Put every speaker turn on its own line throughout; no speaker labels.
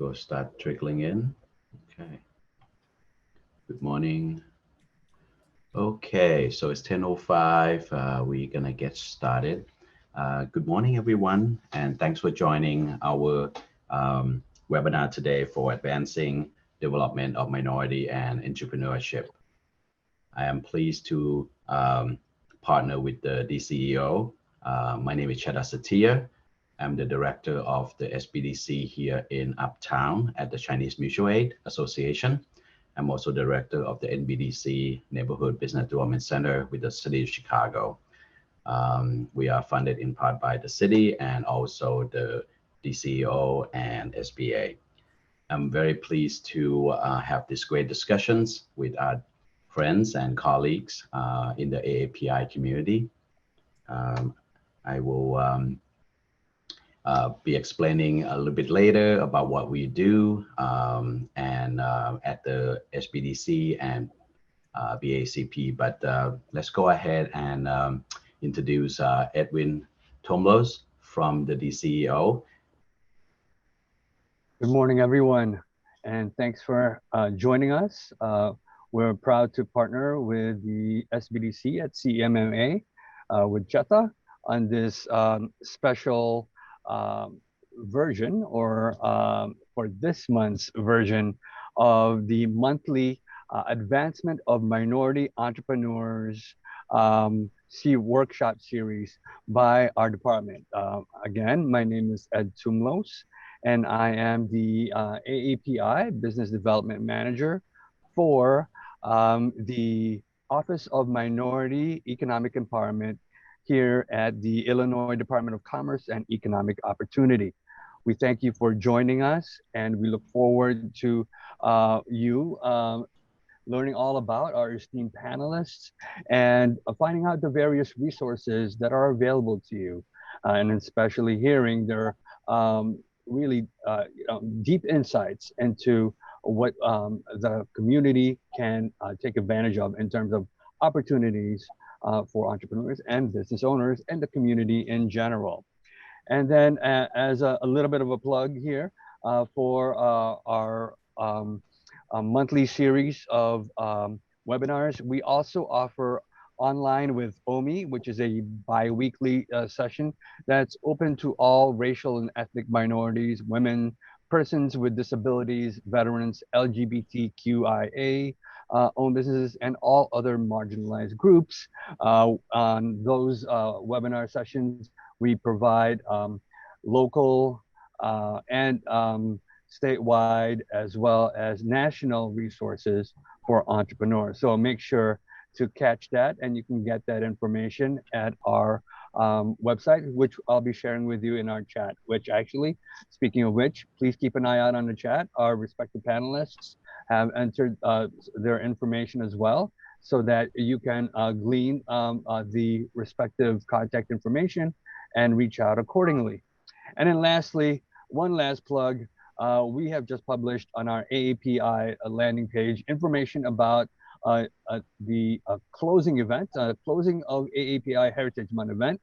People start trickling in. Okay. Good morning. Okay, so it's 10:05. We're gonna get started. Good morning, everyone, and thanks for joining our webinar today for advancing development of minority and entrepreneurship. I am pleased to partner with the DCEO. My name is Chada Satia. I'm the director of the SBDC here in Uptown at the Chinese Mutual Aid Association. I'm also director of the NBDC Neighborhood Business Development Center with the City of Chicago. We are funded in part by the city and also the DCEO and SBA. I'm very pleased to have these great discussions with our friends and colleagues in the AAPI community. I will be explaining a little bit later about what we do and at the SBDC and BACP, but let's go ahead and introduce Edwin Tomlos from the DCEO.
Good morning, everyone, and thanks for joining us. We're proud to partner with the SBDC at CMAA with Cheta on this special version or for this month's version of the monthly Advancement of Minority Entrepreneurs workshop series by our department. Again, my name is Ed Tumlos, and I am the AAPI Business Development Manager for the Office of Minority Economic Empowerment here at the Illinois Department of Commerce and Economic Opportunity. We thank you for joining us, and we look forward to you learning all about our esteemed panelists and finding out the various resources that are available to you, and especially hearing their really deep insights into what the community can take advantage of in terms of opportunities for entrepreneurs and business owners and the community in general. And then as a little bit of a plug here for our monthly series of webinars, we also offer online with OMEE, which is a bi-weekly session that's open to all racial and ethnic minorities, women, persons with disabilities, veterans, LGBTQIA, owned businesses, and all other marginalized groups. On those webinar sessions, we provide local and statewide as well as national resources for entrepreneurs. So make sure to catch that, and you can get that information at our website, which I'll be sharing with you in our chat, which actually, speaking of which, please keep an eye out on the chat. Our respective panelists have entered their information as well, so that you can glean the respective contact information and reach out accordingly. And then lastly, one last plug, we have just published on our AAPI landing page information about the closing event, closing of AAPI Heritage Month event,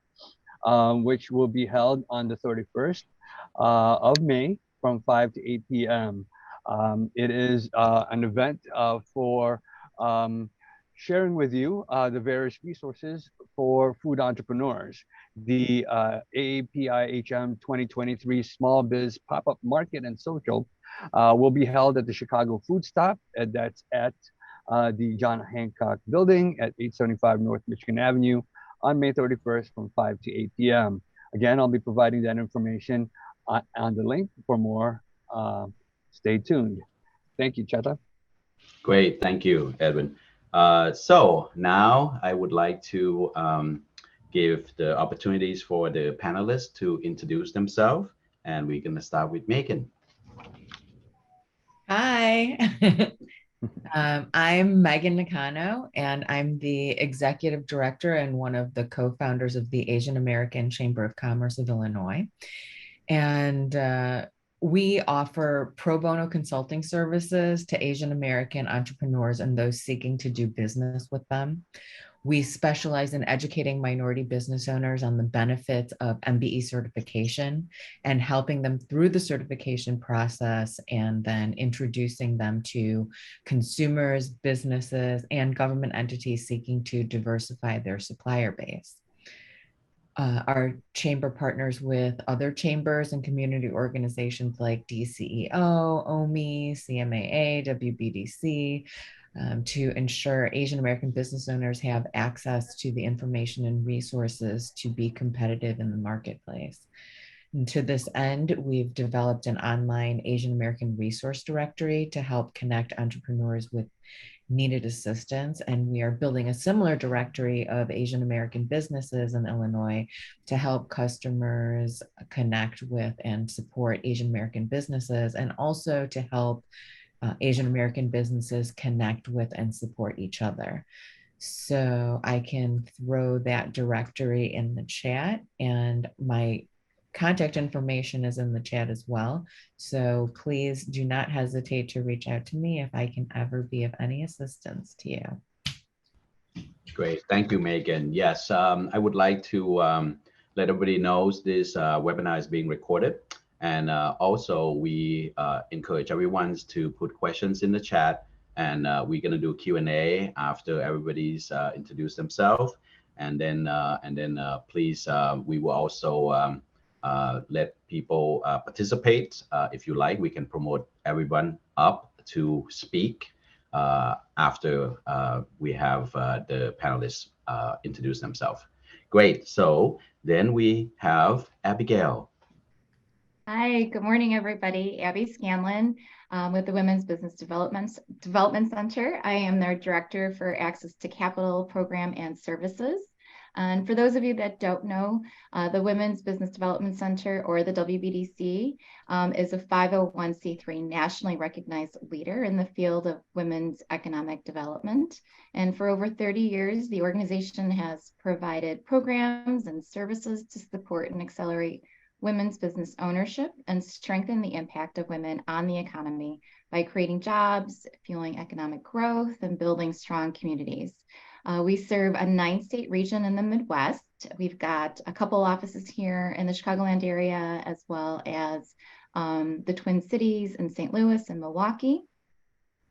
which will be held on the 31st of May from 5 to 8 p.m. It is an event for sharing with you the various resources for food entrepreneurs. The AAPI-HM 2023 Small Biz Pop-Up Market and Social will be held at the Chicago Food Stop, and that's at the John Hancock Building at 875 North Michigan Avenue on May 31st from 5 to 8 p.m. Again, I'll be providing that information on the link for more. Stay tuned. Thank you, Cheta.
Great, thank you, Edwin. So now I would like to give the opportunities for the panelists to introduce themselves, and we're going to start with Megan.
Hi, I'm Megan Nakano, and I'm the executive director and one of the co-founders of the Asian American Chamber of Commerce of Illinois. And we offer pro bono consulting services to Asian American entrepreneurs and those seeking to do business with them. We specialize in educating minority business owners on the benefits of MBE certification and helping them through the certification process, and then introducing them to consumers, businesses, and government entities seeking to diversify their supplier base. Our chamber partners with other chambers and community organizations like DCEO, OMEE, CMAA, WBDC, to ensure Asian American business owners have access to the information and resources to be competitive in the marketplace. And to this end, we've developed an online Asian American resource directory to help connect entrepreneurs with needed assistance. And we are building a similar directory of Asian American businesses in Illinois to help customers connect with and support Asian American businesses, and also to help Asian American businesses connect with and support each other. So I can throw that directory in the chat, and my contact information is in the chat as well. So please do not hesitate to reach out to me if I can ever be of any assistance to you.
Great. Thank you, Megan. Yes, I would like to let everybody know this webinar is being recorded. And also we encourage everyone to put questions in the chat, and we're going to do Q&A after everybody's introduced themselves. And then please, we will also let people participate. If you like, we can promote everyone up to speak after we have the panelists introduce themselves. Great. So then we have Abigail.
Hi, good morning, everybody. Abby Scanlon with the Women's Business Development Center. I am their Director for Access to Capital Program and Services. And for those of you that don't know, the Women's Business Development Center, or the WBDC, is a 501c3 nationally recognized leader in the field of women's economic development. And for over 30 years, the organization has provided programs and services to support and accelerate women's business ownership and strengthen the impact of women on the economy by creating jobs, fueling economic growth, and building strong communities. We serve a 9-state region in the Midwest. We've got a couple offices here in the Chicagoland area, as well as the Twin Cities in St. Louis and Milwaukee.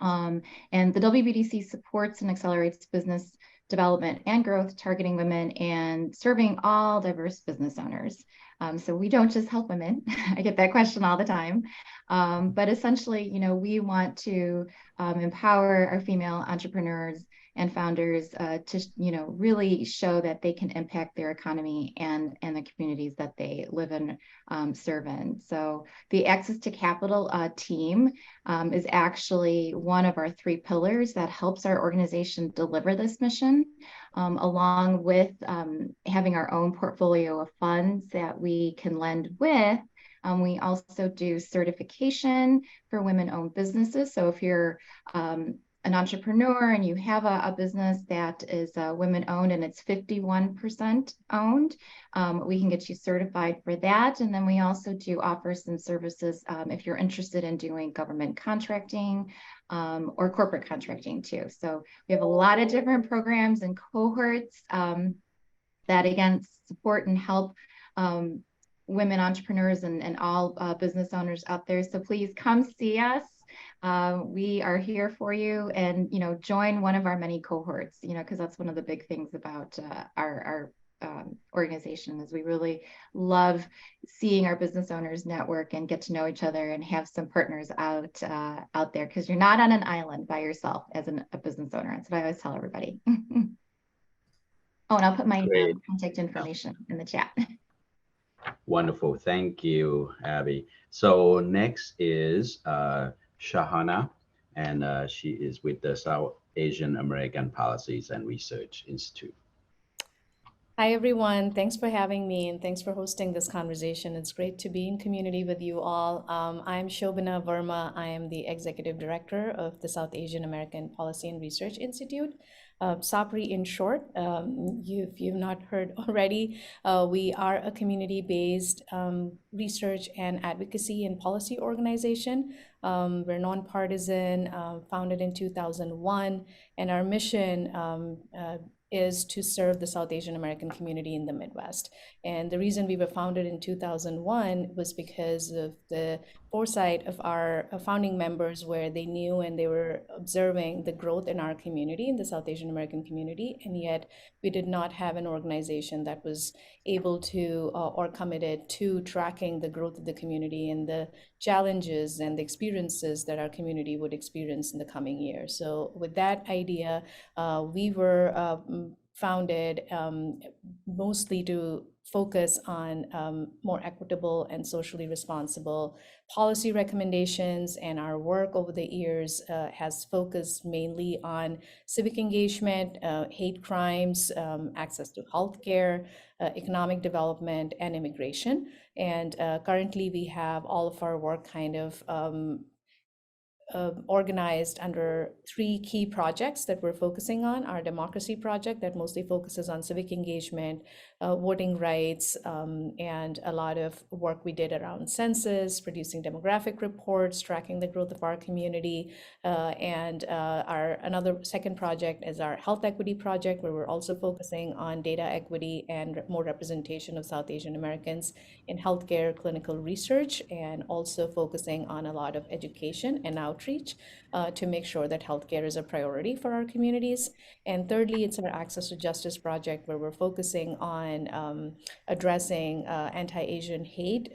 And the WBDC supports and accelerates business development and growth, targeting women and serving all diverse business owners. So we don't just help women. I get that question all the time. But essentially, we want to empower our female entrepreneurs and founders to, really show that they can impact their economy and the communities that they live and serve in. So the Access to Capital team is actually one of our 3 pillars that helps our organization deliver this mission, along with having our own portfolio of funds that we can lend with. We also do certification for women-owned businesses. So if you're an entrepreneur and you have a business that is women-owned and it's 51% owned, we can get you certified for that. And then we also do offer some services if you're interested in doing government contracting or corporate contracting too. So we have a lot of different programs and cohorts that, again, support and help women entrepreneurs and all business owners out there. So please come see us. We are here for you, and join one of our many cohorts, because that's one of the big things about our organization, is we really love seeing our business owners network and get to know each other and have some partners out there, because you're not on an island by yourself as a business owner. That's what I always tell everybody. Oh, and I'll put my contact information in the chat.
Wonderful. Thank you, Abby. So next is Shahana, and she is with the South Asian American Policies and Research Institute.
Hi, everyone. Thanks for having me, and thanks for hosting this conversation. It's great to be in community with you all. I'm Shobhana Verma. I am the Executive Director of the South Asian American Policy and Research Institute, SAPRI in short. If you've not heard already, we are a community-based research and advocacy and policy organization. We're nonpartisan, founded in 2001, and our mission is to serve the South Asian American community in the Midwest. And the reason we were founded in 2001 was because of the foresight of our founding members, where they knew and they were observing the growth in our community, in the South Asian American community, and yet we did not have an organization that was able to or committed to tracking the growth of the community and the challenges and the experiences that our community would experience in the coming years. So with that idea, we were founded mostly to focus on more equitable and socially responsible policy recommendations, and our work over the years has focused mainly on civic engagement, hate crimes, access to healthcare, economic development, and immigration. And currently we have all of our work kind of organized under 3 key projects that we're focusing on. Our democracy project that mostly focuses on civic engagement, voting rights, and a lot of work we did around census, producing demographic reports, tracking the growth of our community. And our second project is our health equity project, where we're also focusing on data equity and more representation of South Asian Americans in healthcare, clinical research, and also focusing on a lot of education and outreach to make sure that healthcare is a priority for our communities. And thirdly, it's our Access to Justice project, where we're focusing on addressing anti-Asian hate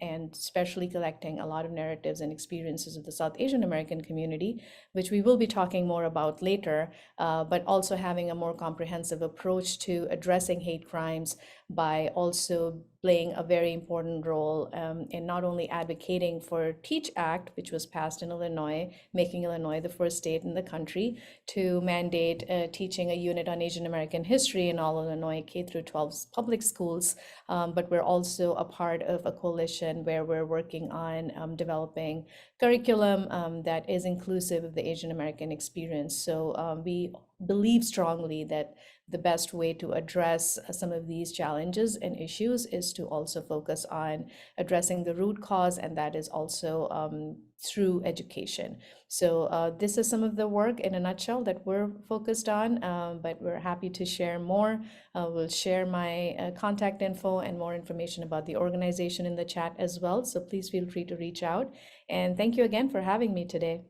and especially collecting a lot of narratives and experiences of the South Asian American community, which we will be talking more about later, but also having a more comprehensive approach to addressing hate crimes by also playing a very important role in not only advocating for TEACH Act, which was passed in Illinois, making Illinois the first state in the country to mandate teaching a unit on Asian American history in all Illinois K-12 public schools, but we're also a part of a coalition where we're working on developing curriculum that is inclusive of the Asian American experience. So we believe strongly that the best way to address some of these challenges and issues is to also focus on addressing the root cause, and that is also through education. So this is some of the work in a nutshell that we're focused on, but we're happy to share more. We'll share my contact info and more information about the organization in the chat as well. So please feel free to reach out. And thank you again for having me today.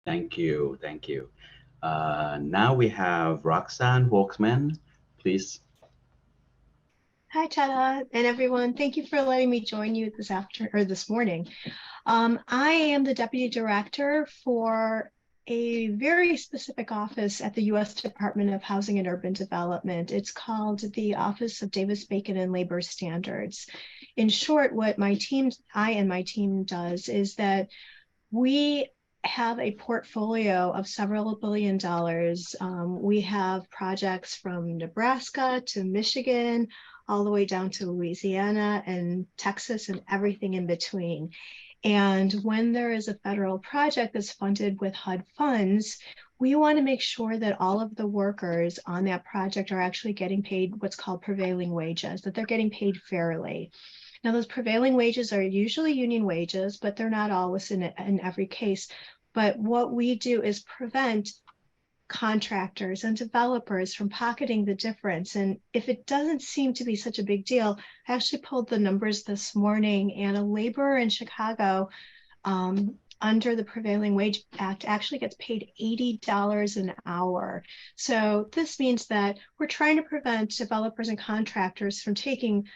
Thank you. Thank you. Now we have Roxanne Volksman, please.
Hi, Tada, and everyone. Thank you for letting me join you this morning. I am the Deputy Director for a very specific office at the U.S. Department of Housing and Urban Development. It's called the Office of Davis-Bacon and Labor Standards. In short, what I and my team does is that we have a portfolio of several $1 billion. We have projects from Nebraska to Michigan, all the way down to Louisiana and Texas and everything in between. And when there is a federal project that's funded with HUD funds, we want to make sure that all of the workers on that project are actually getting paid what's called prevailing wages, that they're getting paid fairly. Now, those prevailing wages are usually union wages, but they're not always in every case. But what we do is prevent contractors and developers from pocketing the difference. And if it doesn't seem to be such a big deal, I actually pulled the numbers this morning, and a laborer in Chicago under the Prevailing Wage Act actually gets paid $80 an hour. So this means that we're trying to prevent developers and contractors from taking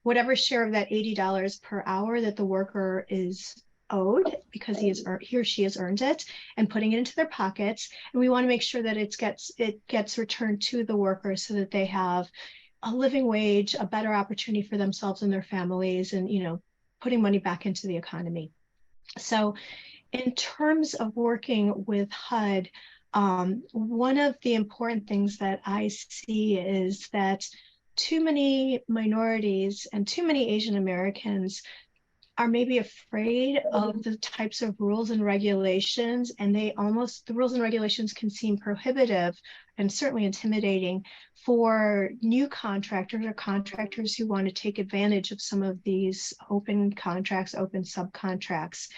whatever share of that $80 per hour that the worker is owed because he or she has earned it, and putting it into their pockets. And we want to make sure that it gets returned to the workers so that they have a living wage, a better opportunity for themselves and their families, and putting money back into the economy. So in terms of working with HUD, one of the important things that I see is that too many minorities and too many Asian Americans are maybe afraid of the types of rules and regulations, and the rules and regulations can seem prohibitive and certainly intimidating for new contractors or contractors who want to take advantage of some of these open contracts, open subcontracts.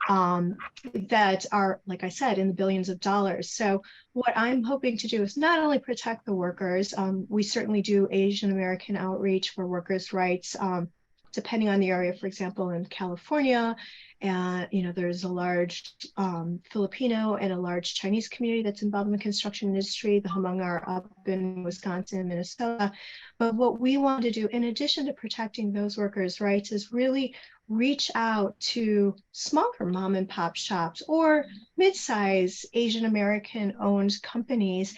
that are, like I said, in the billions of dollars. So what I'm hoping to do is not only protect the workers, we certainly do Asian American outreach for workers' rights, depending on the area. For example, in California, and there's a large Filipino and a large Chinese community that's involved in the construction industry. The Hmong are up in Wisconsin, Minnesota. But what we want to do, in addition to protecting those workers' rights, is really reach out to smaller mom and pop shops or mid-size Asian American owned companies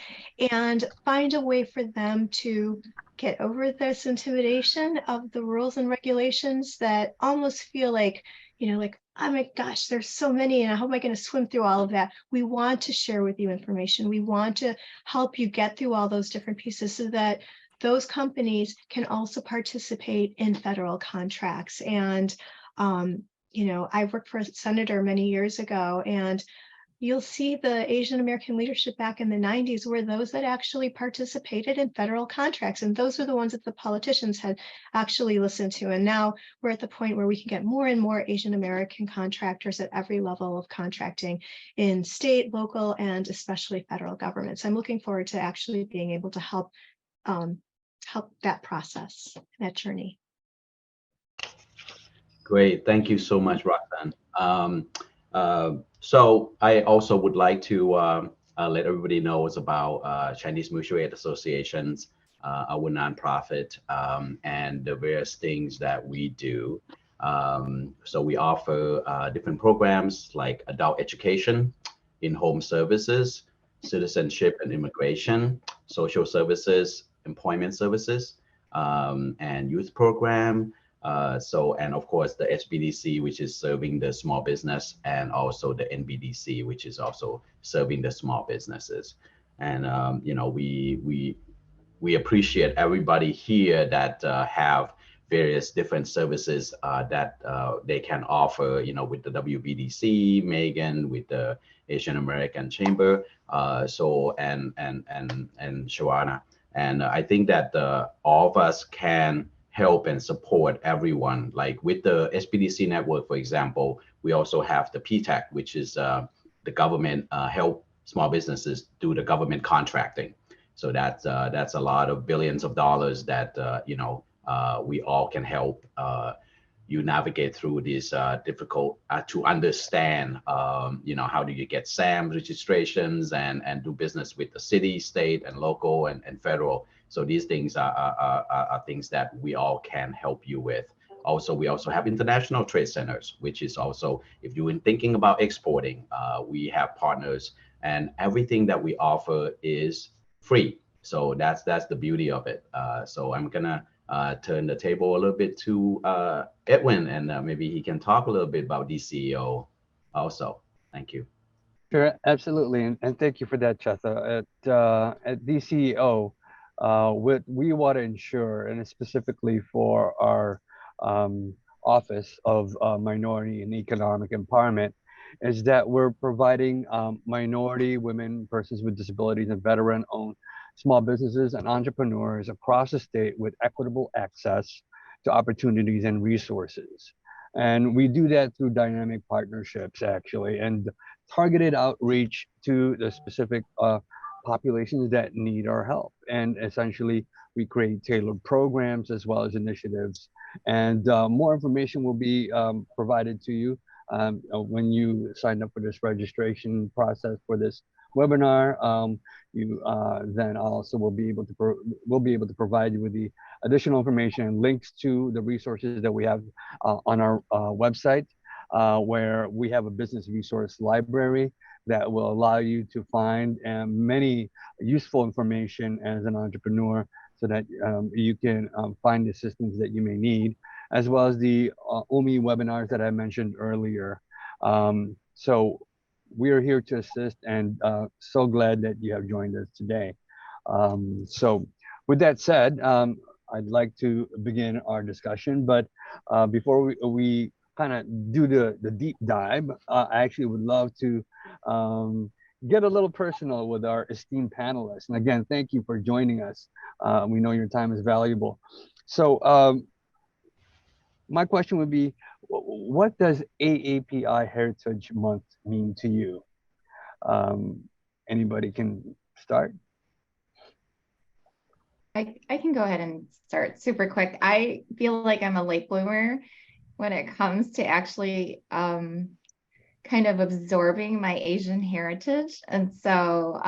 and find a way for them to get over this intimidation of the rules and regulations that almost feel like, like, oh my gosh, there's so many, and how am I going to swim through all of that? We want to share with you information. We want to help you get through all those different pieces so that those companies can also participate in federal contracts. And I worked for a senator many years ago, and you'll see the Asian American leadership back in the 90s were those that actually participated in federal contracts. And those are the ones that the politicians had actually listened to. And now we're at the point where we can get more and more Asian American contractors at every level of contracting in state, local, and especially federal governments. I'm looking forward to actually being able to help that process, that journey.
Great. Thank you so much, Roxanne. So I also would like to let everybody know about Chinese Mutual Aid Associations, our nonprofit, and the various things that we do. So we offer different programs like adult education, in-home services, citizenship and immigration, social services, employment services, and youth program. And of course the SBDC, which is serving the small business, and also the NBDC, which is also serving the small businesses. And we appreciate everybody here that have various different services that they can offer, with the WBDC, Megan, with the Asian American Chamber, and Shawana. And I think that all of us can help and support everyone. Like with the SBDC network, for example, we also have the PTAC, which is the government help small businesses do the government contracting. So that's a lot of billions of dollars that we all can help you navigate through this difficult to understand. How do you get SAM registrations and do business with the city, state, and local and federal. So these things are things that we all can help you with. Also, we also have international trade centers, which is also, if you're thinking about exporting, we have partners, and everything that we offer is free. So that's the beauty of it. So I'm gonna turn the table a little bit to Edwin, and maybe he can talk a little bit about DCEO also. Thank you.
Sure, absolutely, and thank you for that, Chetha. At DCEO, what we want to ensure, and specifically for our Office of Minority and Economic Empowerment, is that we're providing minority, women, persons with disabilities, and veteran-owned small businesses and entrepreneurs across the state with equitable access to opportunities and resources. And we do that through dynamic partnerships, actually, and targeted outreach to the specific populations that need our help. And essentially, we create tailored programs as well as initiatives. And more information will be provided to you when you sign up for this registration process for this webinar. You then also will be able to provide you with the additional information and links to the resources that we have on our website, where we have a business resource library that will allow you to find many useful information as an entrepreneur, so that you can find the assistance that you may need, as well as the OMEE webinars that I mentioned earlier. So we are here to assist, and so glad that you have joined us today. So with that said, I'd like to begin our discussion, but before we kind of do the deep dive, I actually would love to get a little personal with our esteemed panelists. And again, thank you for joining us. We know your time is valuable. So my question would be, what does AAPI Heritage Month mean to you? Anybody can start?
I can go ahead and start super quick. I feel like I'm a late bloomer when it comes to actually kind of absorbing my Asian heritage. And so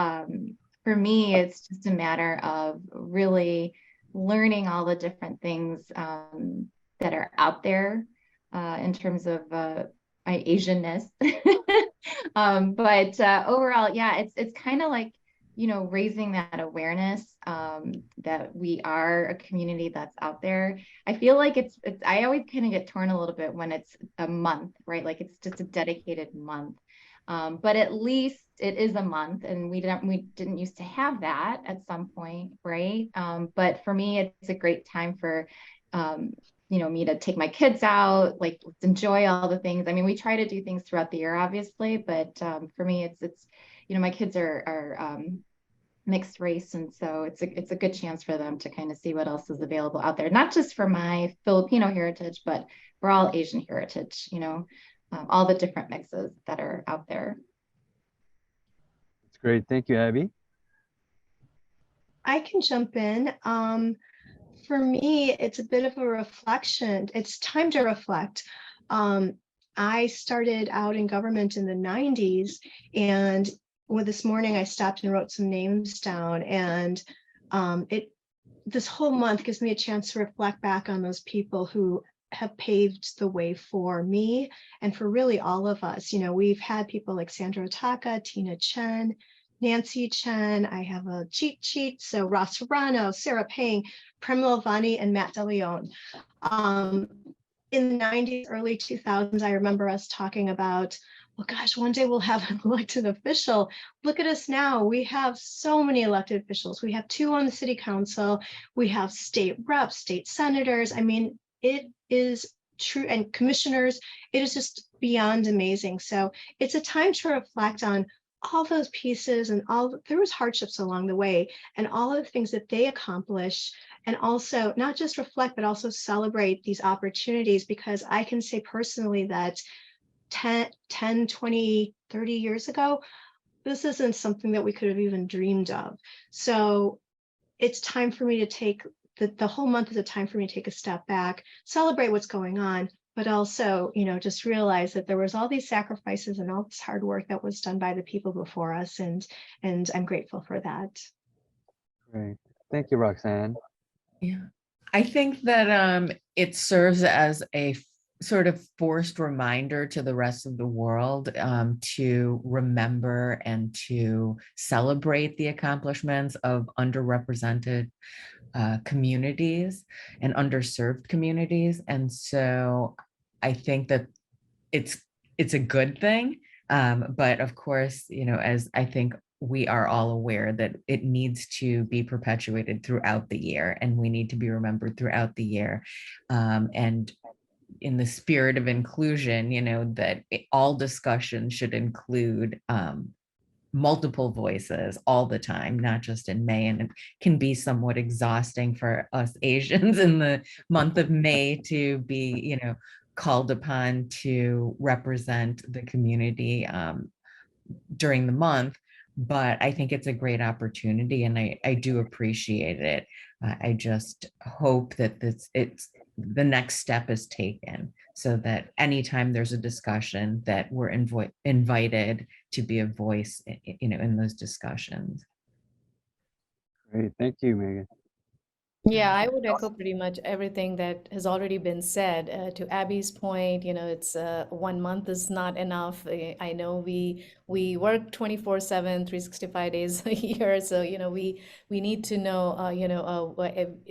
for me, it's just a matter of really learning all the different things that are out there in terms of my Asianness. But overall, yeah, it's kind of like, you know, raising that awareness that we are a community that's out there. I feel like it's I always kind of get torn a little bit when it's a month, right? Like it's just a dedicated month. But at least it is a month, and we didn't used to have that at some point, right? But for me, it's a great time for you know, me to take my kids out, like enjoy all the things. I mean, we try to do things throughout the year, obviously, but for me, it's you know, my kids are mixed race, and so it's a good chance for them to kind of see what else is available out there, not just for my Filipino heritage, but for all Asian heritage, you know, all the different mixes that are out there.
That's great. Thank you, Abby.
I can jump in. For me, it's a bit of a reflection. It's time to reflect. I started out in government in the 90s, and this morning I stopped and wrote some names down, and this whole month gives me a chance to reflect back on those people who have paved the way for me and for really all of us. You know, we've had people like Sandra Otaka, Tina Chen, Nancy Chen, I have a cheat sheet, so Ross Serrano, Sarah Payne, Prem Lavani, and Matt DeLeon. In the 90s, early 2000s, I remember us talking about, well, gosh, one day we'll have an elected official. Look at us now. We have so many elected officials. We have 2 on the city council. We have state reps, state senators. I mean, it is true, and commissioners. It is just beyond amazing. So it's a time to reflect on all those pieces, and there was hardships along the way, and all of the things that they accomplished, and also not just reflect, but also celebrate these opportunities, because I can say personally that 10, 20, 30 years ago, this isn't something that we could have even dreamed of. So it's time for me to take, the whole month is a time for me to take a step back, celebrate what's going on, but also, you know, just realize that there was all these sacrifices and all this hard work that was done by the people before us, and I'm grateful for that.
Great. Thank you, Roxanne.
Yeah, I think that it serves as a sort of forced reminder to the rest of the world to remember and to celebrate the accomplishments of underrepresented communities and underserved communities. And so I think that it's a good thing. But of course, you know, as I think we are all aware, that it needs to be perpetuated throughout the year, and we need to be remembered throughout the year. And in the spirit of inclusion, you know, that all discussion should include multiple voices all the time, not just in May. And it can be somewhat exhausting for us Asians in the month of May to be, you know, called upon to represent the community during the month. But I think it's a great opportunity, and I do appreciate it. I just hope that the next step is taken, so that anytime there's a discussion, that we're invited to be a voice, you know, in those discussions.
Great. Thank you, Megan.
Yeah, I would echo pretty much everything that has already been said. To Abby's point, you know, it's 1 month is not enough. I know we work 24/7, 365 days a year, so you know we need to know, you know,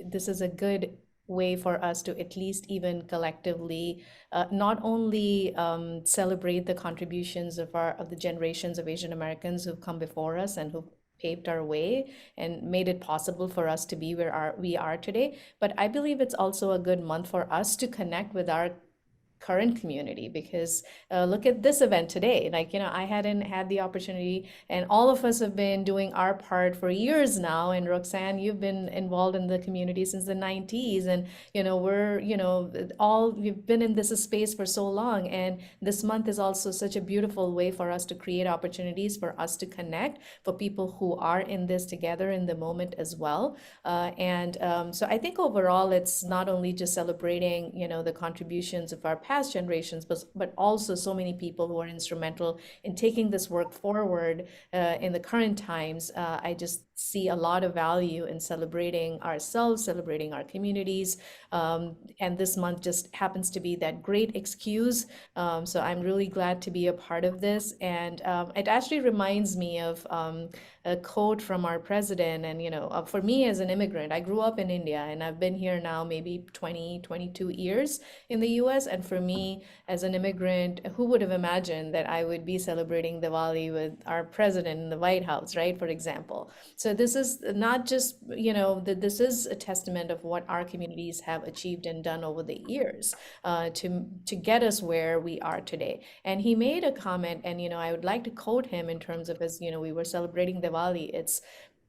this is a good way for us to at least even collectively not only celebrate the contributions of the generations of Asian Americans who've come before us and who paved our way and made it possible for us to be where we are today. But I believe it's also a good month for us to connect with our current community, because look at this event today. Like, I hadn't had the opportunity, and all of us have been doing our part for years now. And Roxanne, you've been involved in the community since the 90s, and we've been in this space for so long. And this month is also such a beautiful way for us to create opportunities for us to connect, for people who are in this together in the moment as well. So I think overall, it's not only just celebrating, the contributions of our past generations, but also so many people who are instrumental in taking this work forward in the current times. I just see a lot of value in celebrating ourselves, celebrating our communities. And this month just happens to be that great excuse. So I'm really glad to be a part of this. And it actually reminds me of a quote from our president. And, for me as an immigrant, I grew up in India, and I've been here now maybe 20, 22 years in the US. And for me as an immigrant, who would have imagined that I would be celebrating Diwali with our president in the White House, right? For example. So this is not just, this is a testament of what our communities have achieved and done over the years to get us where we are today. And he made a comment, and, I would like to quote him in terms of, as, we were celebrating Diwali, it's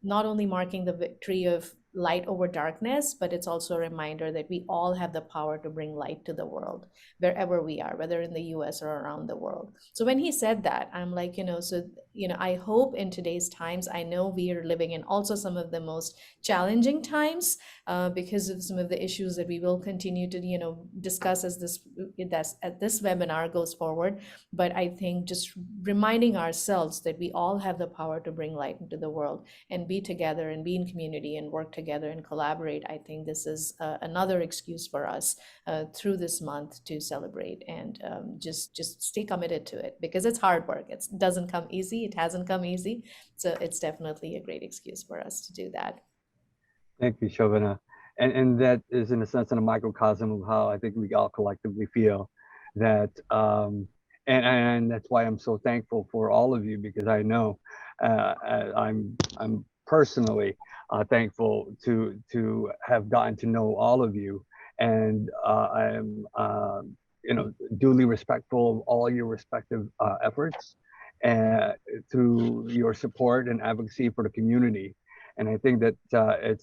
not only marking the victory of light over darkness, but it's also a reminder that we all have the power to bring light to the world, wherever we are, whether in the US or around the world. So when he said that, I'm like, I hope in today's times, I know we are living in also some of the most challenging times because of some of the issues that we will continue to, discuss as this webinar goes forward. But I think just reminding ourselves that we all have the power to bring light into the world and be together and be in community and work together and collaborate. I think this is another excuse for us through this month to celebrate and just stay committed to it, because it's hard work. It doesn't come easy. It hasn't come easy. So it's definitely a great excuse for us to do that.
Thank you, Shobana. And that is, in a sense, in a microcosm of how I think we all collectively feel that, and that's why I'm so thankful for all of you, because I know I'm personally thankful to have gotten to know all of you, and I am duly respectful of all your respective efforts through your support and advocacy for the community. And I think that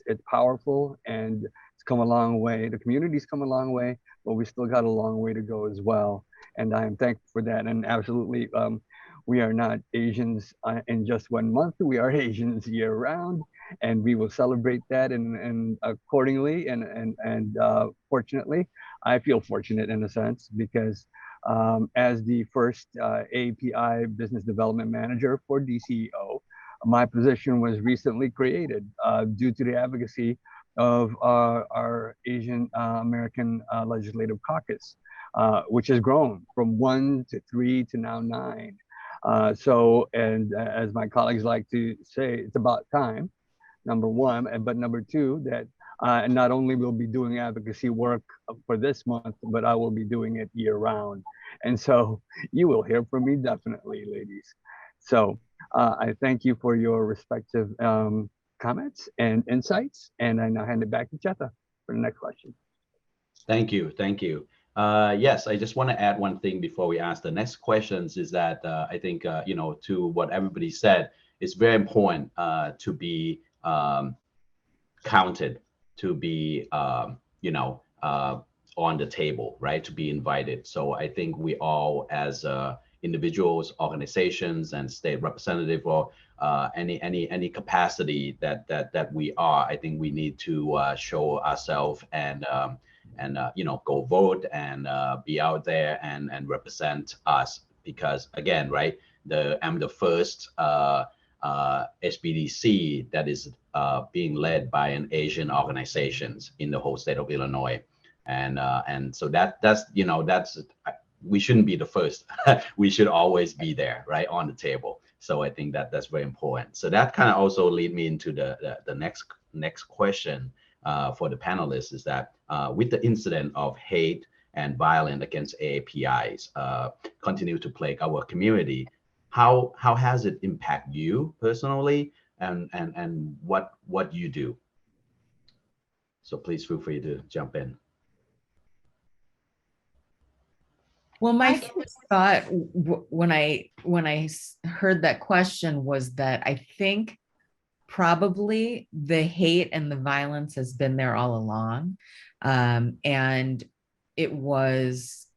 it's powerful, and it's come a long way. The community's come a long way, but we still got a long way to go as well. And I am thankful for that. And absolutely, we are not Asians in just 1 month. We are Asians year round, and we will celebrate that and accordingly. And fortunately, I feel fortunate in a sense, because as the first AAPI Business Development Manager for DCEO, my position was recently created due to the advocacy of our Asian American Legislative Caucus, which has grown from 1 to 3 to now 9. And as my colleagues like to say, it's about time, number one, but number two, that not only will be doing advocacy work for this month, but I will be doing it year round. And so you will hear from me definitely, ladies. So I thank you for your respective comments and insights. And I now hand it back to Cheta for the next question.
Thank you. Thank you. Yes, I just want to add one thing before we ask the next questions, is that I think, to what everybody said, it's very important to be counted, to be, on the table, right? To be invited. So I think we all, as individuals, organizations, and state representative, or any capacity that we are, I think we need to show ourselves and go vote and be out there and represent us, because again, right, I'm the first SBDC that is being led by an Asian organizations in the whole state of Illinois, and so that's we shouldn't be the first. We should always be there, right, on the table. So I think that's very important. So that kind of also lead me into the next question for the panelists, is that with the incident of hate and violence against AAPIs continue to plague our community, how has it impacted you personally, and what you do? So please feel free to jump in.
Well, my
I
first thought when I heard that question was that I think probably the hate and the violence has been there all along. And it was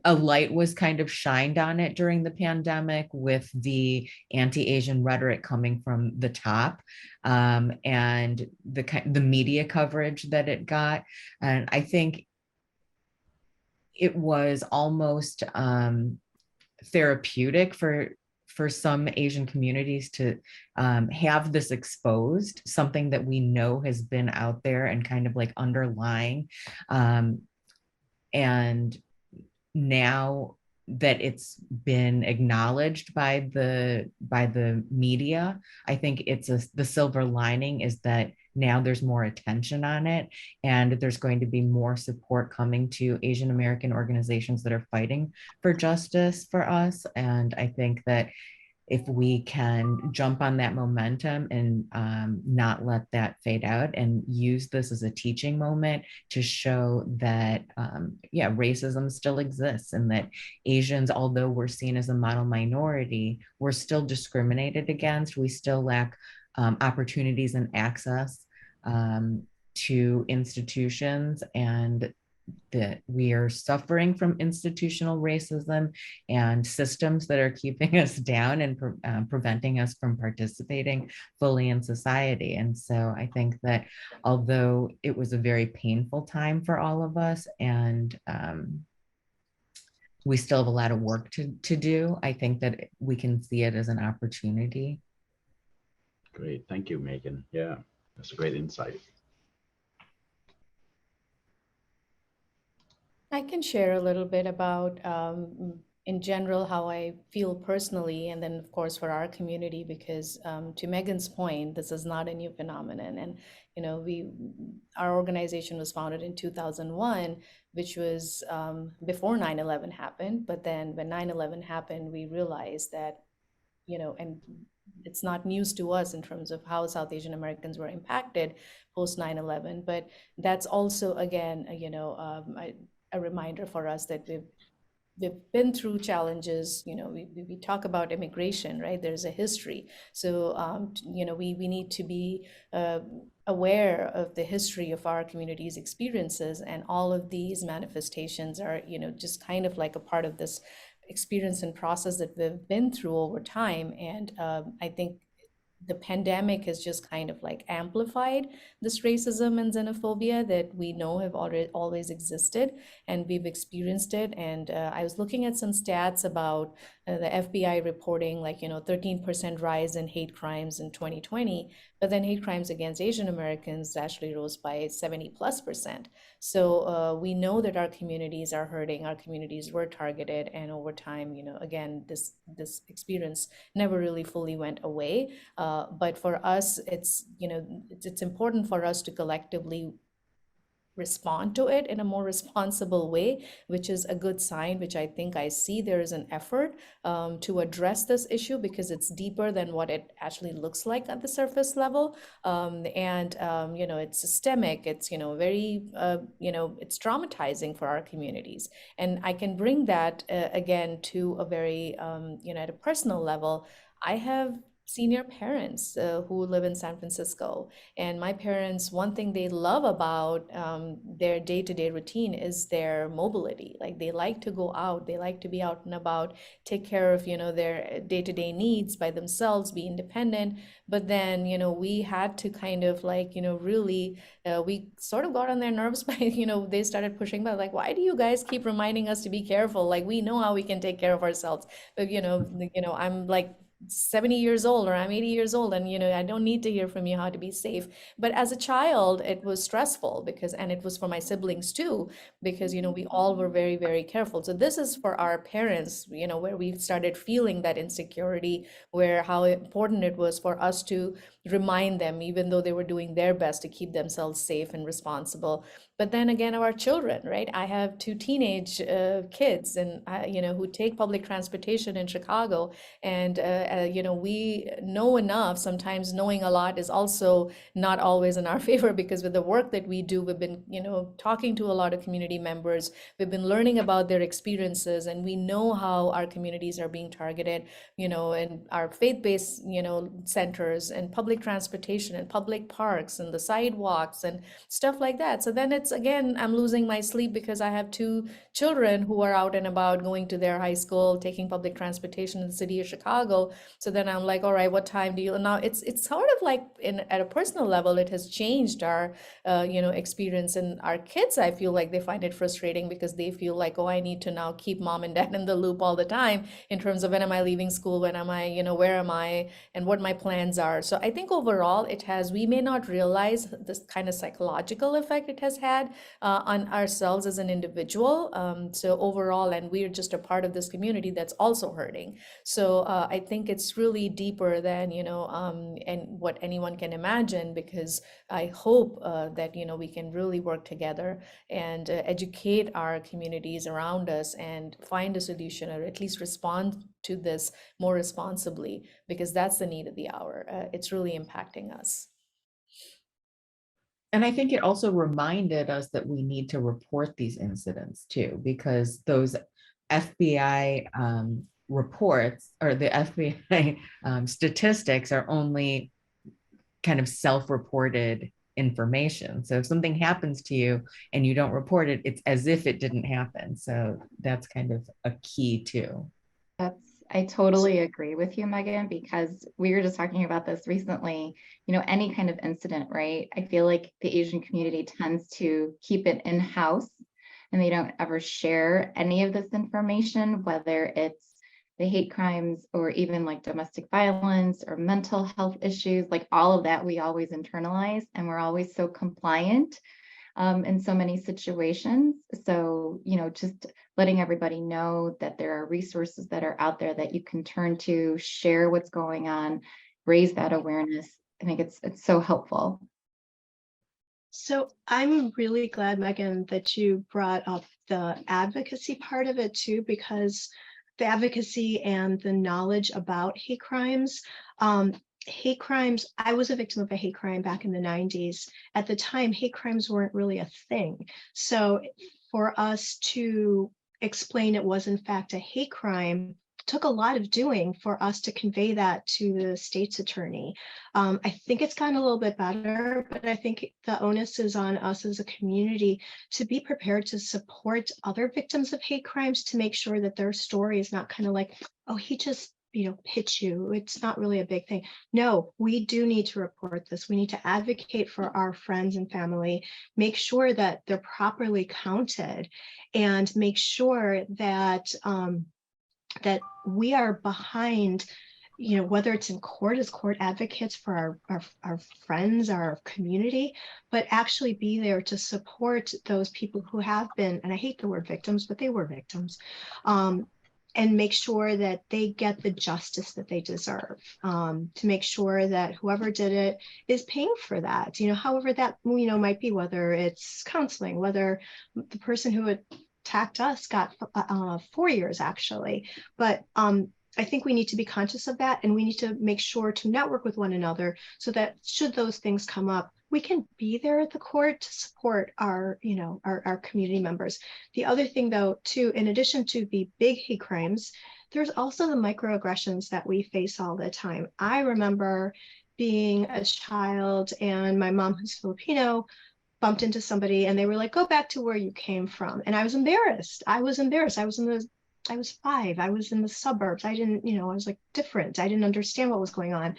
a light was kind of shined on it during the pandemic with the anti-Asian rhetoric coming from the top, and the media coverage that it got. And I think it was almost therapeutic for some Asian communities to have this exposed, something that we know has been out there and kind of like underlying. And now that it's been acknowledged by the media, I think the silver lining is that now there's more attention on it, and there's going to be more support coming to Asian American organizations that are fighting for justice for us. And I think that if we can jump on that momentum and not let that fade out and use this as a teaching moment to show that, yeah, racism still exists, and that Asians, although we're seen as a model minority, we're still discriminated against. We still lack opportunities and access to institutions, and that we are suffering from institutional racism and systems that are keeping us down and preventing us from participating fully in society. And so I think that although it was a very painful time for all of us, and we still have a lot of work to do, I think that we can see it as an opportunity.
Great, thank you, Megan. Yeah, that's a great insight.
I can share a little bit about, in general, how I feel personally, and then, of course, for our community, because to Megan's point, this is not a new phenomenon. And, you know, our organization was founded in 2001, which was before 9/11 happened. But then when 9/11 happened, we realized that, you know, and it's not news to us in terms of how South Asian Americans were impacted post 9/11, but that's also, again, you know, a reminder for us that we've been through challenges. You know, we talk about immigration, right? There's a history. So, you know, we need to be aware of the history of our community's experiences, and all of these manifestations are, you know, just kind of like a part of this experience and process that we've been through over time. And I think the pandemic has just kind of like amplified this racism and xenophobia that we know have already always existed, and we've experienced it. And I was looking at some stats about the FBI reporting, like, you know, 13% rise in hate crimes in 2020, but then hate crimes against Asian Americans actually rose by 70+%. So we know that our communities are hurting, our communities were targeted, and over time, you know, again, this experience never really fully went away. But for us, it's, you know, it's important for us to collectively respond to it in a more responsible way, which is a good sign, which I think I see there is an effort to address this issue, because it's deeper than what it actually looks like at the surface level. You know, it's systemic, it's, you know, very, you know, it's traumatizing for our communities. And I can bring that again to a very, you know, at a personal level. I have senior parents who live in San Francisco. And my parents, one thing they love about their day-to-day routine is their mobility. Like, they like to go out, they like to be out and about, take care of, you know, their day-to-day needs by themselves, be independent. But then, you know, we had to kind of like, you know, really, we sort of got on their nerves by, you know, they started pushing back, like, why do you guys keep reminding us to be careful? Like, we know how we can take care of ourselves. But, you know, I'm like 70 years old, or I'm 80 years old, and, you know, I don't need to hear from you how to be safe. But as a child, it was stressful, because, and it was for my siblings too, because, you know, we all were very, very careful. So this is for our parents, you know, where we started feeling that insecurity, where how important it was for us to remind them, even though they were doing their best to keep themselves safe and responsible. But then again, our children, right? I have 2 teenage kids, and you know, who take public transportation in Chicago. And we know enough. Sometimes knowing a lot is also not always in our favor, because with the work that we do, we've been, talking to a lot of community members. We've been learning about their experiences, and we know how our communities are being targeted, in our faith-based, centers and public transportation and public parks and the sidewalks and stuff like that. So then it's, again, I'm losing my sleep because I have 2 children who are out and about going to their high school, taking public transportation in the city of Chicago. So then I'm like, all right, what time do you, now it's sort of like at a personal level, it has changed our, experience. And our kids, I feel like they find it frustrating because they feel like, oh, I need to now keep mom and dad in the loop all the time in terms of when am I leaving school, when am I, where am I, and what my plans are. So I think overall we may not realize this kind of psychological effect it has had on ourselves as an individual. So overall, and we're just a part of this community that's also hurting. So I think it's really deeper than, and what anyone can imagine, because I hope that, we can really work together and educate our communities around us and find a solution, or at least respond to this more responsibly, because that's the need of the hour. It's really impacting us.
And I think it also reminded us that we need to report these incidents too, because those FBI reports, or the FBI statistics, are only kind of self-reported information. So if something happens to you and you don't report it, it's as if it didn't happen. So that's kind of a key too.
I totally agree with you, Megan, because we were just talking about this recently. Any kind of incident, right? I feel like the Asian community tends to keep it in-house, and they don't ever share any of this information, whether it's the hate crimes or even like domestic violence or mental health issues, like all of that we always internalize, and we're always so compliant in so many situations. So, just letting everybody know that there are resources that are out there that you can turn to, share what's going on, raise that awareness. I think it's so helpful.
So I'm really glad, Megan, that you brought up the advocacy part of it too, because the advocacy and the knowledge about hate crimes, I was a victim of a hate crime back in the 90s. At the time, hate crimes weren't really a thing. So for us to explain it was in fact a hate crime took a lot of doing for us to convey that to the state's attorney. I think it's gotten a little bit better, but I think the onus is on us as a community to be prepared to support other victims of hate crimes, to make sure that their story is not kind of like, oh, he just hit you. It's not really a big thing. No, we do need to report this. We need to advocate for our friends and family, make sure that they're properly counted, and make sure that that we are behind, whether it's in court as court advocates for our friends, our community, but actually be there to support those people who have been, and I hate the word victims, but they were victims, and make sure that they get the justice that they deserve, to make sure that whoever did it is paying for that, however that, might be, whether it's counseling, whether the person who attacked us got 4 years actually. But I think we need to be conscious of that, and we need to make sure to network with one another so that should those things come up, we can be there at the court to support our community members. The other thing though, too, in addition to the big hate crimes, there's also the microaggressions that we face all the time. I remember being a child and my mom, who's Filipino, bumped into somebody and they were like, go back to where you came from. And I was embarrassed. I was 5. I was in the suburbs. I didn't, I was like different. I didn't understand what was going on.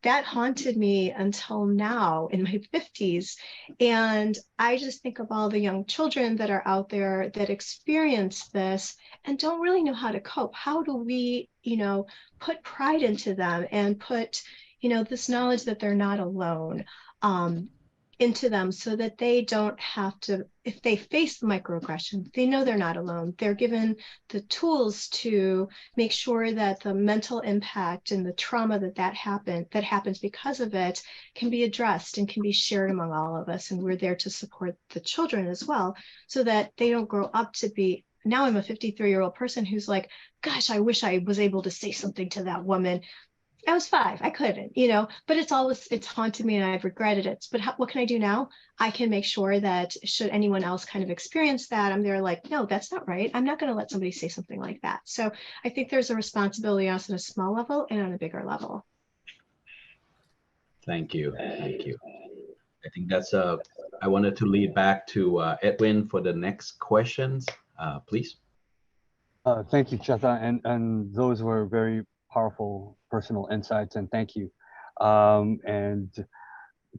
That haunted me until now in my 50s. And I just think of all the young children that are out there that experience this and don't really know how to cope. How do we, put pride into them and put, this knowledge that they're not alone into them, so that they don't have to, if they face the microaggression, they know they're not alone. They're given the tools to make sure that the mental impact and the trauma that happens because of it can be addressed and can be shared among all of us. And we're there to support the children as well, so that they don't grow up to be now I'm a 53-year-old person who's like, gosh, I wish I was able to say something to that woman. I was 5, I couldn't, but it's haunted me and I've regretted it. But what can I do now? I can make sure that should anyone else kind of experience that, I'm there like, no, that's not right. I'm not going to let somebody say something like that. So I think there's a responsibility on a small level and on a bigger level.
Thank you. Thank you. I think I wanted to lead back to Edwin for the next questions, please.
Thank you, Chetha, and those were very powerful personal insights, and thank you. And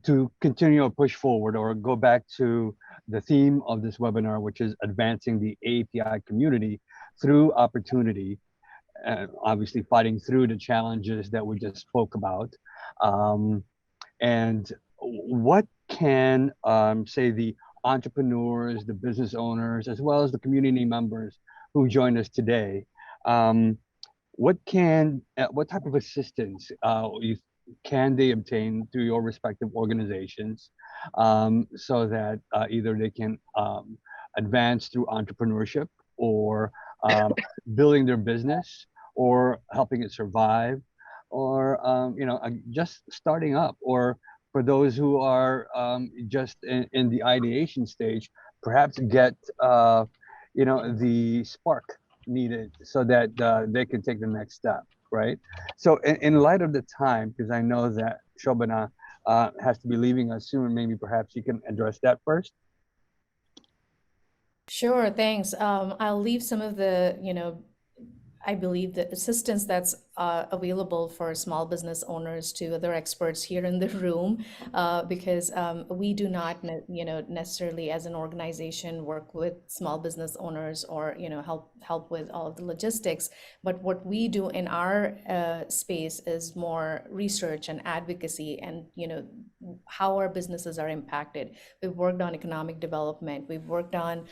to continue or push forward or go back to the theme of this webinar, which is advancing the AAPI community through opportunity, and obviously fighting through the challenges that we just spoke about. And what can, say, the entrepreneurs, the business owners, as well as the community members who joined us today, what type of assistance can they obtain through your respective organizations, so that either they can advance through entrepreneurship, or building their business, or helping it survive, or just starting up, or for those who are just in the ideation stage, perhaps get the spark needed so that they can take the next step, right? So in light of the time, because I know that Shobana has to be leaving us soon, maybe perhaps you can address that first.
Sure, thanks. I'll leave some of the, I believe the assistance that's available for small business owners to other experts here in the room, because we do not, necessarily as an organization work with small business owners or, help with all of the logistics. But what we do in our space is more research and advocacy, and how our businesses are impacted. We've worked on economic development. We've worked on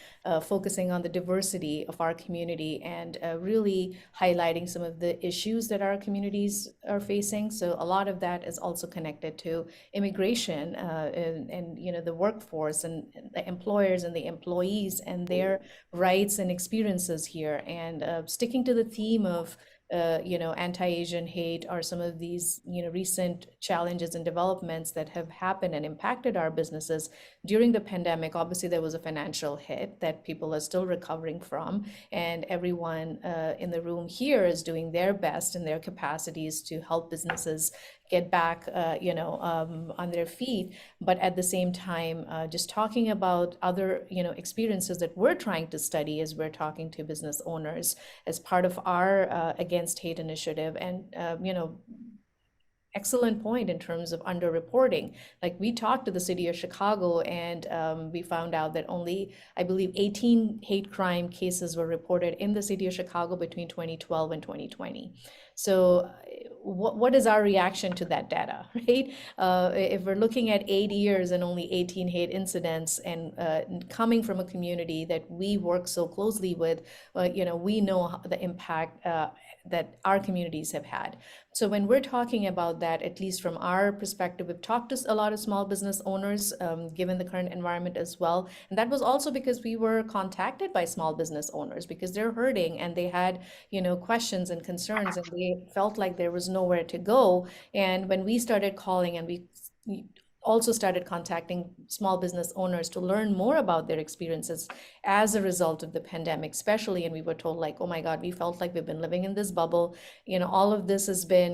focusing on the diversity of our community, and really highlighting some of the issues that our communities are facing. So a lot of that is also connected to immigration, and the workforce, and the employers and the employees and their rights and experiences here. And sticking to the theme of anti-Asian hate are some of these, recent challenges and developments that have happened and impacted our businesses during the pandemic. Obviously, there was a financial hit that people are still recovering from, and everyone in the room here is doing their best in their capacities to help businesses get back, on their feet. But at the same time, just talking about other, experiences that we're trying to study as we're talking to business owners as part of our Against Hate initiative. And, excellent point in terms of underreporting. Like, we talked to the city of Chicago, and we found out that only, I believe, 18 hate crime cases were reported in the city of Chicago between 2012 and 2020. So what is our reaction to that data, right? If we're looking at 8 years and only 18 hate incidents, and coming from a community that we work so closely with, we know the impact that our communities have had. So when we're talking about that, at least from our perspective, we've talked to a lot of small business owners, given the current environment as well. And that was also because we were contacted by small business owners because they're hurting, and they had, questions and concerns, and they felt like there was nowhere to go. And when we started calling, and we also started contacting small business owners to learn more about their experiences as a result of the pandemic, especially. And we were told, like, oh my God, we felt like we've been living in this bubble. All of this has been,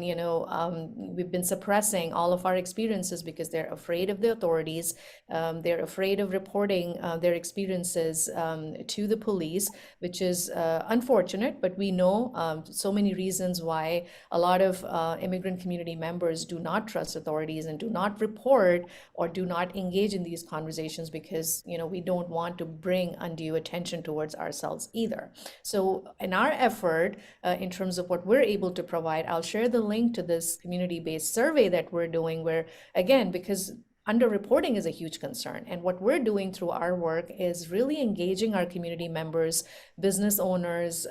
we've been suppressing all of our experiences because they're afraid of the authorities. They're afraid of reporting their experiences to the police, which is unfortunate. But we know so many reasons why a lot of immigrant community members do not trust authorities and do not report or do not engage in these conversations, because we don't want to bring undue attention towards ourselves either. So in our effort, in terms of what we're able to provide, I'll share the link to this community-based survey that we're doing, where, again, because underreporting is a huge concern. And what we're doing through our work is really engaging our community members, business owners,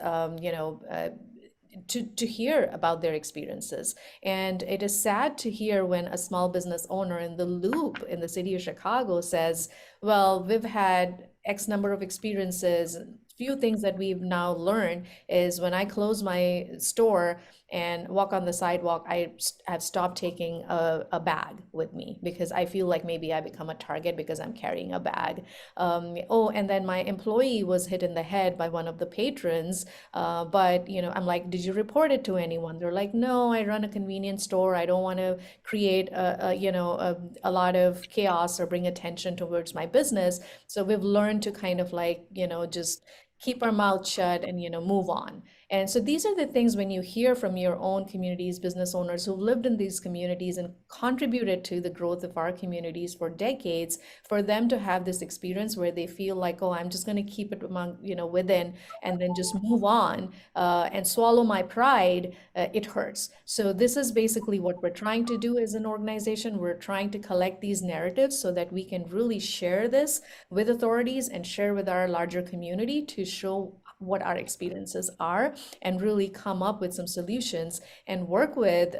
to hear about their experiences. And it is sad to hear when a small business owner in the loop in the city of Chicago says, well, we've had X number of experiences few things that we've now learned is when I close my store and walk on the sidewalk, I have stopped taking a bag with me because I feel like maybe I become a target because I'm carrying a bag. Oh, and then my employee was hit in the head by one of the patrons, but I'm like, did you report it to anyone? They're like, no, I run a convenience store. I don't want to create a lot of chaos or bring attention towards my business. So we've learned to kind of like, just keep our mouth shut and move on. And so these are the things when you hear from your own communities, business owners who've lived in these communities and contributed to the growth of our communities for decades, for them to have this experience where they feel like, oh, I'm just going to keep it among, within, and then just move on and swallow my pride, it hurts. So this is basically what we're trying to do as an organization. We're trying to collect these narratives so that we can really share this with authorities and share with our larger community to show what our experiences are and really come up with some solutions and work with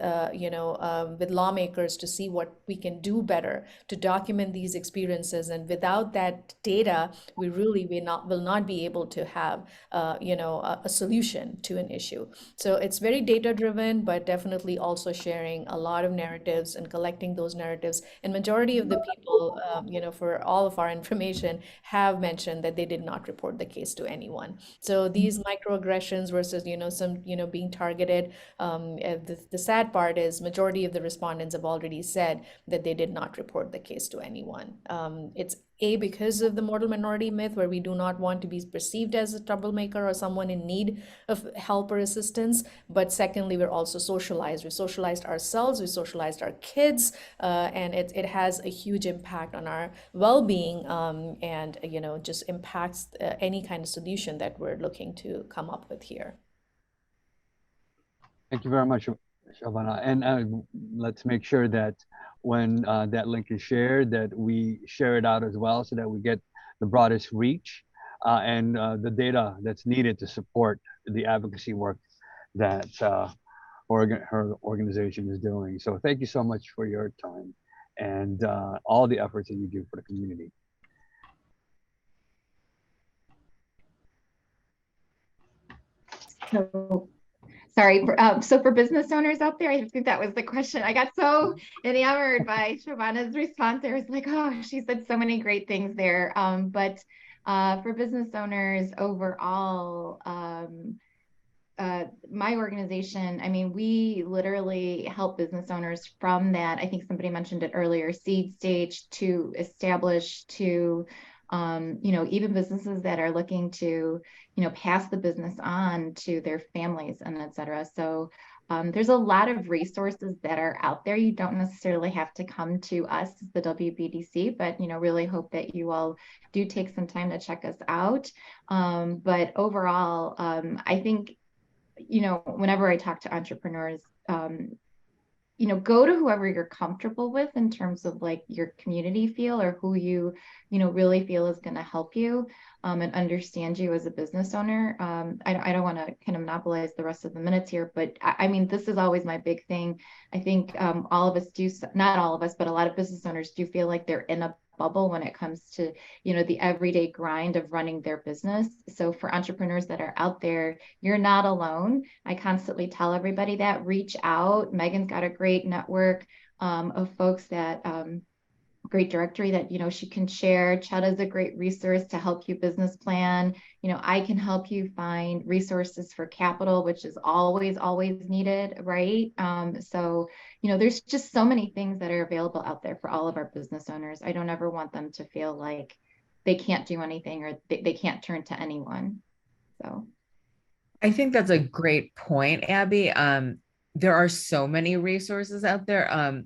with lawmakers to see what we can do better to document these experiences. And without that data, we really will not be able to have a solution to an issue. So it's very data driven, but definitely also sharing a lot of narratives and collecting those narratives. And majority of the people for all of our information have mentioned that they did not report the case to anyone. So these microaggressions versus, some, being targeted, the sad part is majority of the respondents have already said that they did not report the case to anyone. It's because of the mortal minority myth, where we do not want to be perceived as a troublemaker or someone in need of help or assistance. But secondly, we're also socialized. We socialized ourselves, we socialized our kids, and it has a huge impact on our well-being, and just impacts any kind of solution that we're looking to come up with here.
Thank you very much, Shovana. And let's make sure that when that link is shared, that we share it out as well so that we get the broadest reach and the data that's needed to support the advocacy work that her organization is doing. So thank you so much for your time and all the efforts that you do for the community.
So, sorry, so for business owners out there, I think that was the question. I got so enamored by Shovana's response. I was like, oh, she said so many great things there. But for business owners overall, my organization, I mean, we literally help business owners from that. I think somebody mentioned it earlier, seed stage to establish to even businesses that are looking to, pass the business on to their families and et cetera. So there's a lot of resources that are out there. You don't necessarily have to come to us, the WBDC, but, really hope that you all do take some time to check us out. But overall, I think, whenever I talk to entrepreneurs, go to whoever you're comfortable with in terms of like your community feel or who you, really feel is going to help you and understand you as a business owner. I don't want to kind of monopolize the rest of the minutes here, but I mean, this is always my big thing. I think all of us do, not all of us, but a lot of business owners do feel like they're in a bubble when it comes to, the everyday grind of running their business. So for entrepreneurs that are out there, you're not alone. I constantly tell everybody that, reach out. Megan's got a great network of folks that, great directory that, she can share. Chada's a great resource to help you business plan. I can help you find resources for capital, which is always needed, right? So, there's just so many things that are available out there for all of our business owners. I don't ever want them to feel like they can't do anything or they can't turn to anyone. So
I think that's a great point, Abby. There are so many resources out there.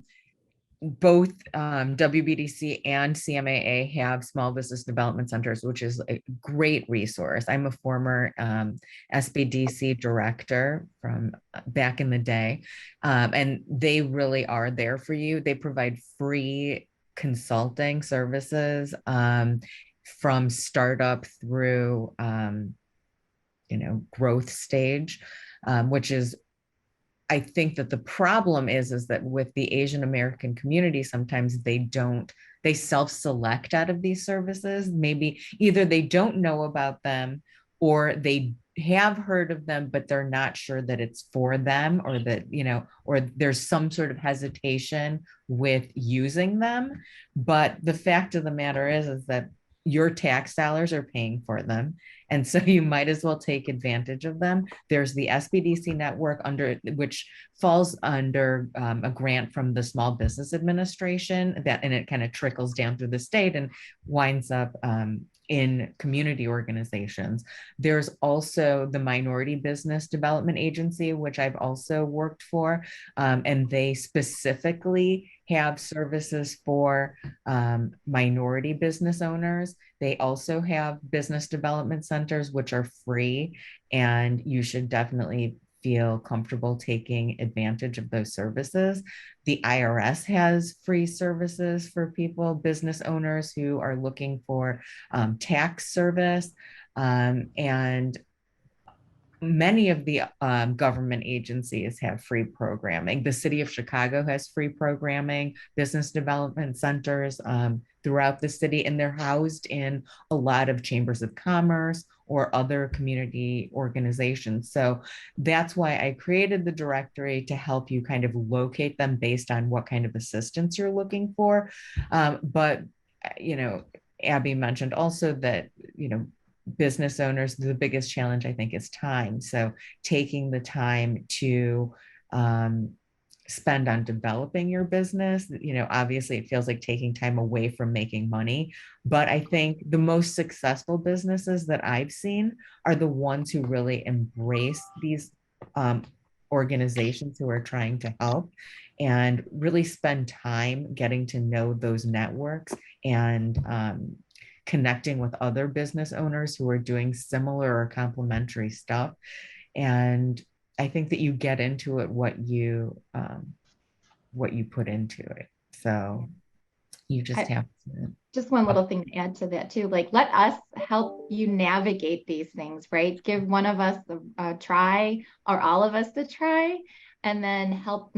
Both WBDC and CMAA have small business development centers, which is a great resource. I'm a former SBDC director from back in the day, and they really are there for you. They provide free consulting services from startup through, growth stage, which is, I think that the problem is that with the Asian American community, sometimes they self-select out of these services. Maybe either they don't know about them or they have heard of them, but they're not sure that it's for them, or that, or there's some sort of hesitation with using them. But the fact of the matter is that your tax dollars are paying for them. And so you might as well take advantage of them. There's the SBDC network, which falls under a grant from the Small Business Administration, and it kind of trickles down through the state and winds up in community organizations. There's also the Minority Business Development Agency, which I've also worked for, and they specifically have services for minority business owners. They also have business development centers, which are free, and you should definitely feel comfortable taking advantage of those services. The IRS has free services for people, business owners who are looking for tax service, and many of the government agencies have free programming. The city of Chicago has free programming, business development centers throughout the city, and they're housed in a lot of chambers of commerce or other community organizations. So that's why I created the directory, to help you kind of locate them based on what kind of assistance you're looking for. But, Abby mentioned also that, business owners, the biggest challenge, I think, is time. So taking the time to spend on developing your business, obviously it feels like taking time away from making money. But I think the most successful businesses that I've seen are the ones who really embrace these organizations who are trying to help, and really spend time getting to know those networks, and connecting with other business owners who are doing similar or complementary stuff. And I think that you get into it what you put into it. So you just have to.
Just one little thing to add to that too, like, let us help you navigate these things, right? Give one of us a try, or all of us the try, and then help,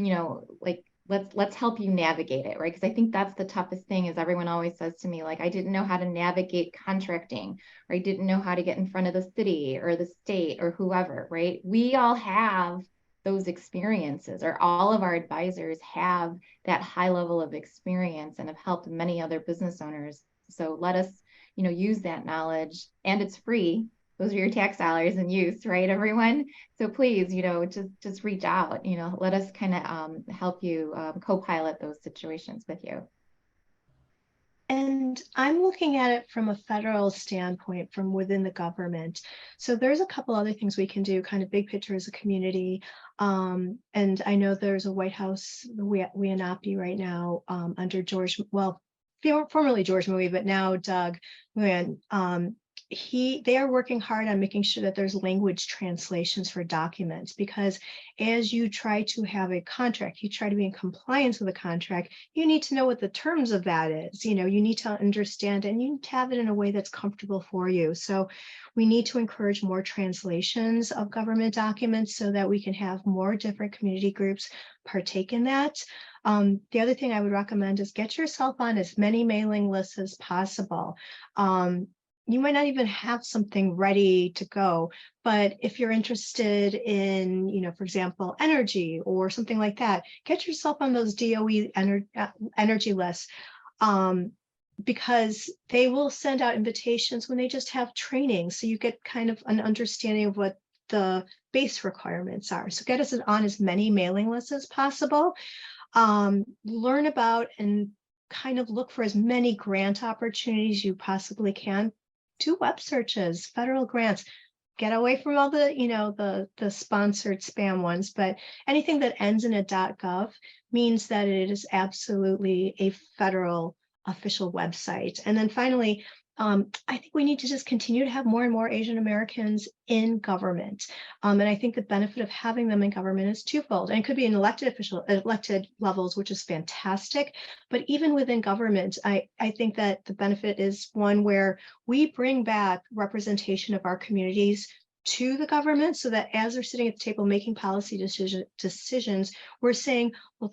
let's help you navigate it, right? Because I think that's the toughest thing, is everyone always says to me, like, I didn't know how to navigate contracting, or I didn't know how to get in front of the city or the state or whoever, right? We all have those experiences, or all of our advisors have that high level of experience and have helped many other business owners. So let us, use that knowledge, and it's free. Those are your tax dollars in use, right, everyone? So please, just reach out, let us kind of help you co-pilot those situations with you.
And I'm looking at it from a federal standpoint, from within the government. So there's a couple other things we can do, kind of big picture as a community. And I know there's a White House, AAPI right now, under formerly George Moe, but now Doug Nguyen. They are working hard on making sure that there's language translations for documents, because as you try to have a contract, you try to be in compliance with a contract, you need to know what the terms of that is. You need to understand, and you need to have it in a way that's comfortable for you. So we need to encourage more translations of government documents so that we can have more different community groups partake in that. The other thing I would recommend is get yourself on as many mailing lists as possible. You might not even have something ready to go, but if you're interested in, for example, energy or something like that, get yourself on those DOE energy lists, because they will send out invitations when they just have training. So you get kind of an understanding of what the base requirements are. So get us on as many mailing lists as possible. Learn about and kind of look for as many grant opportunities you possibly can. Do web searches, federal grants. Get away from all the the sponsored spam ones, but anything that ends in a .gov means that it is absolutely a federal official website. And then finally, I think we need to just continue to have more and more Asian Americans in government. And I think the benefit of having them in government is twofold. And it could be in elected levels, which is fantastic. But even within government, I think that the benefit is one where we bring back representation of our communities to the government, so that as they're sitting at the table making policy decisions, we're saying, well,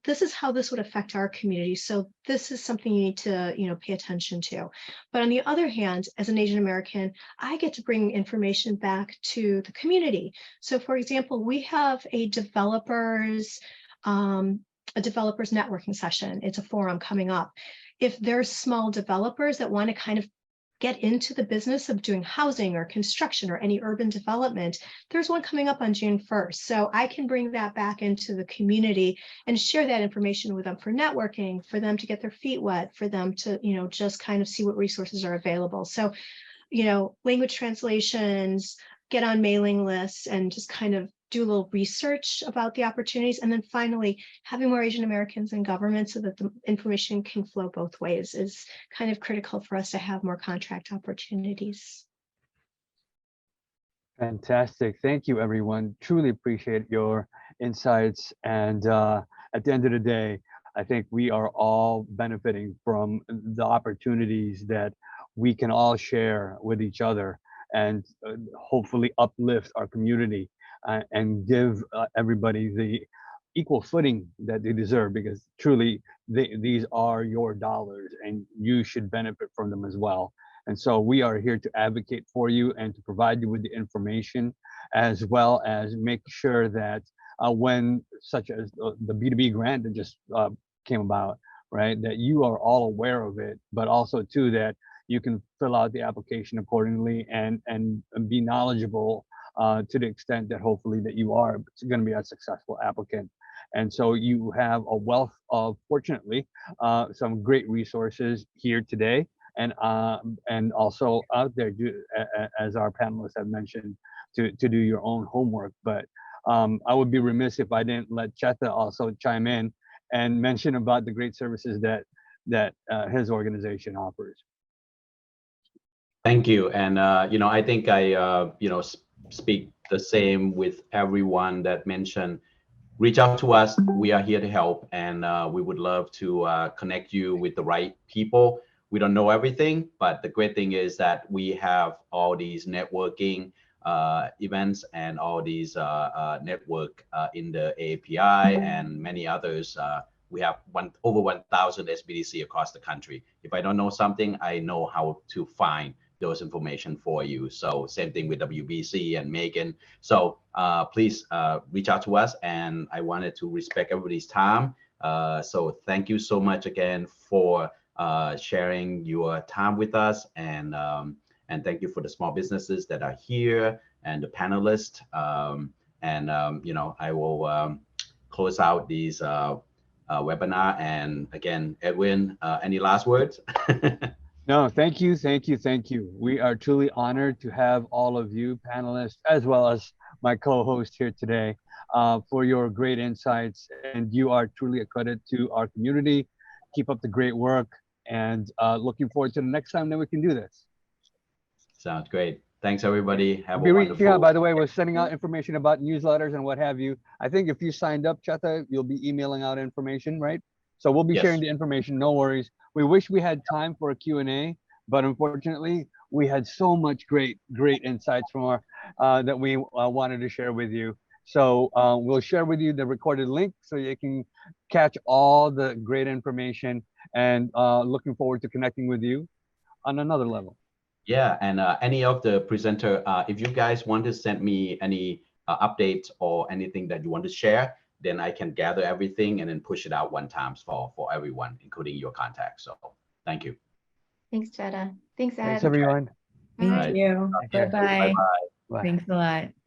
this is how this would affect our community. So this is something you need to, pay attention to. But on the other hand, as an Asian American, I get to bring information back to the community. So for example, we have a developers networking session. It's a forum coming up. If there's small developers that want to kind of get into the business of doing housing or construction or any urban development, there's one coming up on June 1st. So I can bring that back into the community and share that information with them for networking, for them to get their feet wet, for them to, just kind of see what resources are available. So, language translations, get on mailing lists, and just kind of do a little research about the opportunities. And then finally, having more Asian Americans in government so that the information can flow both ways is kind of critical for us to have more contract opportunities.
Fantastic. Thank you, everyone. Truly appreciate your insights. And at the end of the day, I think we are all benefiting from the opportunities that we can all share with each other and hopefully uplift our community and give everybody the equal footing that they deserve, because truly these are your dollars and you should benefit from them as well. And so we are here to advocate for you and to provide you with the information, as well as make sure that when such as the B2B grant that just came about, right, that you are all aware of it, but also too that you can fill out the application accordingly and be knowledgeable to the extent that hopefully that you are going to be a successful applicant. And so you have a wealth of, fortunately, some great resources here today, and also out there, as our panelists have mentioned, to do your own homework. But I would be remiss if I didn't let Chetha also chime in and mention about the great services that his organization offers.
Thank you. And, I think I, speak the same with everyone that mentioned, reach out to us. We are here to help, and we would love to connect you with the right people. We don't know everything, but the great thing is that we have all these networking events and all these network in the AAPI and many others. We have over 1,000 SBDC across the country. If I don't know something, I know how to find those information for you. So same thing with WBC and Megan. So please reach out to us, and I wanted to respect everybody's time. So thank you so much again for sharing your time with us, and thank you for the small businesses that are here and the panelists. I will close out these webinar. And again, Edwin, any last words?
No, thank you. We are truly honored to have all of you panelists, as well as my co-host here today, for your great insights. And you are truly a credit to our community. Keep up the great work, and looking forward to the next time that we can do this.
Sounds great. Thanks, everybody. Have a wonderful.
Yeah, by the way, we're sending out information about newsletters and what have you. I think if you signed up, Chetha, you'll be emailing out information, right? So we'll be sharing the information, no worries. We wish we had time for a Q&A, but unfortunately, we had so much great insights from our that we wanted to share with you. So we'll share with you the recorded link so you can catch all the great information, and looking forward to connecting with you on another level.
Yeah, and any of the presenter, if you guys want to send me any updates or anything that you want to share, then I can gather everything and then push it out one time for everyone, including your contacts. So thank you.
Thanks, Chetha. Thanks, Ed.
Thanks, everyone.
Thank you. Bye-bye.
Bye.
Thanks a lot.